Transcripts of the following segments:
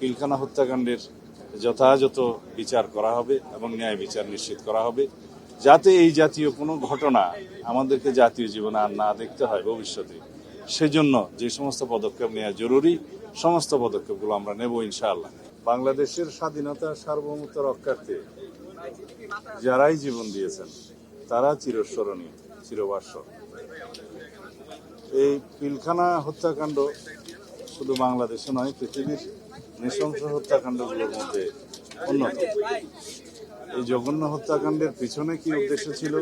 পিলখানা হত্যাকাণ্ডের যথাযথ বিচার করা হবে এবং ন্যায় বিচার নিশ্চিত করা হবে, যাতে এই জাতীয় কোনো ঘটনা আমাদেরকে জাতীয় জীবনে আর না দেখতে হয় ভবিষ্যতে। সেজন্য যে সমস্ত পদক্ষেপ নেওয়া জরুরি, সমস্ত পদক্ষেপগুলো আমরা নেব ইনশাআল্লাহ। বাংলাদেশের স্বাধীনতা সার্বভৌমত্ব রক্ষার্থে যারাই জীবন দিয়েছেন তারা চিরস্মরণীয়, চিরভাস্বর। এই পিলখানা হত্যাকাণ্ড শুধু বাংলাদেশে নয়, পৃথিবীর নৃশংস হত্যাকাণ্ডগুলোর মধ্যে অন্যতম। এই জঘন্য হত্যাকাণ্ডের পিছনে কি উদ্দেশ্য ছিল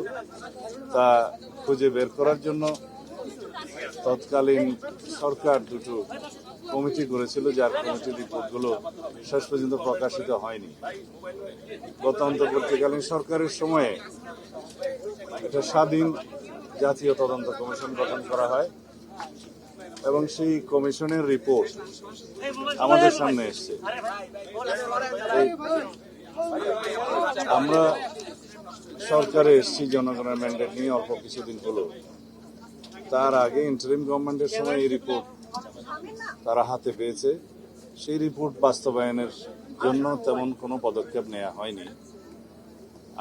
তা খুঁজে বের করার জন্য তৎকালীন সরকার দুটো কমিটি করেছিল, যার কমিটির রিপোর্টগুলো শেষ পর্যন্ত প্রকাশিত হয়নি। গত অন্তর্বর্তীকালীন সরকারের সময়ে একটা স্বাধীন জাতীয় তদন্ত কমিশন গঠন করা হয় এবং সেই কমিশনের রিপোর্ট আমাদের সামনে এসছে। আমরা সরকারে এসেছি জনগণের ম্যান্ডেট নিয়ে অল্প কিছুদিন হলো। তার আগে ইন্টারিম গভর্নমেন্টের সময় এই রিপোর্ট তারা হাতে পেয়েছে। সেই রিপোর্ট বাস্তবায়নের জন্য তেমন কোনো পদক্ষেপ নেওয়া হয়নি।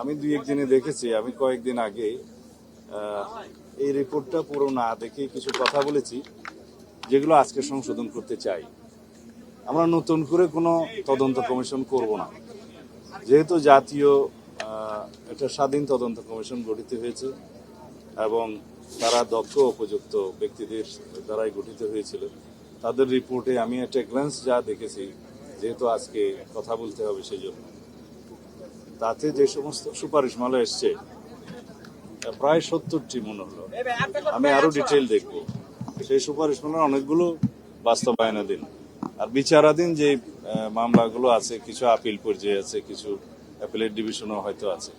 আমি দুই একদিনে দেখেছি, আমি কয়েকদিন আগে এই রিপোর্টটা পুরো না দেখে কিছু কথা বলেছি যেগুলো আজকে সংশোধন করতে চাই। আমরা নতুন করে কোনো তদন্ত কমিশন করব না, যেহেতু জাতীয় একটা স্বাধীন তদন্ত কমিশন গঠিত হয়েছে এবং তারা দক্ষ উপযুক্ত ব্যক্তিদের দ্বারাই গঠিত হয়েছিল। তাদের রিপোর্টে আমি একটা গ্ল্যান্স যা দেখেছি, যেহেতু আজকে কথা বলতে হবে সেই জন্য, তাতে যে সমস্ত সুপারিশমালা এসছে প্রায় 70টি মনে হলো। আমি আরো ডিটেইল দেখব। সেই সুপারিশমালার অনেকগুলো বাস্তবায়নাধীন, আর বিচারাধীন যে মামলাগুলো আছে, কিছু আপিল পর্যায়ে আছে, কিছু অ্যাপিলেট ডিভিশনও হয়তো আছে।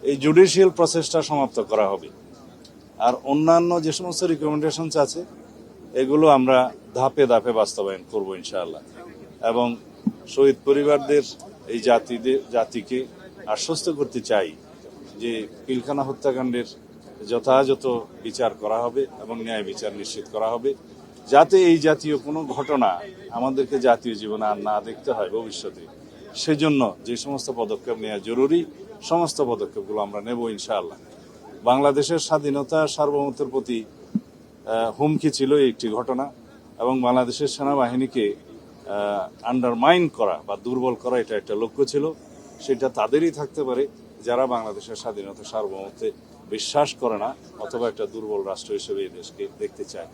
এই জুডিশিয়াল প্রসেসটা সমাপ্ত করা হবে। আর অন্যান্য যে সমস্ত রিকমেন্ডেশনস আছে এগুলো আমরা ধাপে ধাপে বাস্তবায়ন করব ইনশাআল্লাহ। এবং শহীদ পরিবারদের এই জাতিকে আশ্বস্ত করতে চাই যে পিলখানা হত্যাকাণ্ডের যথাযথ বিচার করা হবে এবং ন্যায় বিচার নিশ্চিত করা হবে, যাতে এই জাতীয় কোনো ঘটনা আমাদেরকে জাতীয় জীবনে আর না দেখতে হয় ভবিষ্যতে। সেজন্য যে সমস্ত পদক্ষেপ নেওয়া জরুরি, সমস্ত পদক্ষেপগুলো আমরা নেব ইনশাআল্লাহ। বাংলাদেশের স্বাধীনতা সার্বভৌমত্বের প্রতি হুমকি ছিল একটি ঘটনা, এবং বাংলাদেশের সেনাবাহিনীকে আন্ডারমাইন করা বা দুর্বল করা এটা একটা লক্ষ্য ছিল। সেটা তাদেরই থাকতে পারে যারা বাংলাদেশের স্বাধীনতা সার্বভৌমত্বে বিশ্বাস করে না অথবা একটা দুর্বল রাষ্ট্র হিসেবে এই দেশকে দেখতে চায়।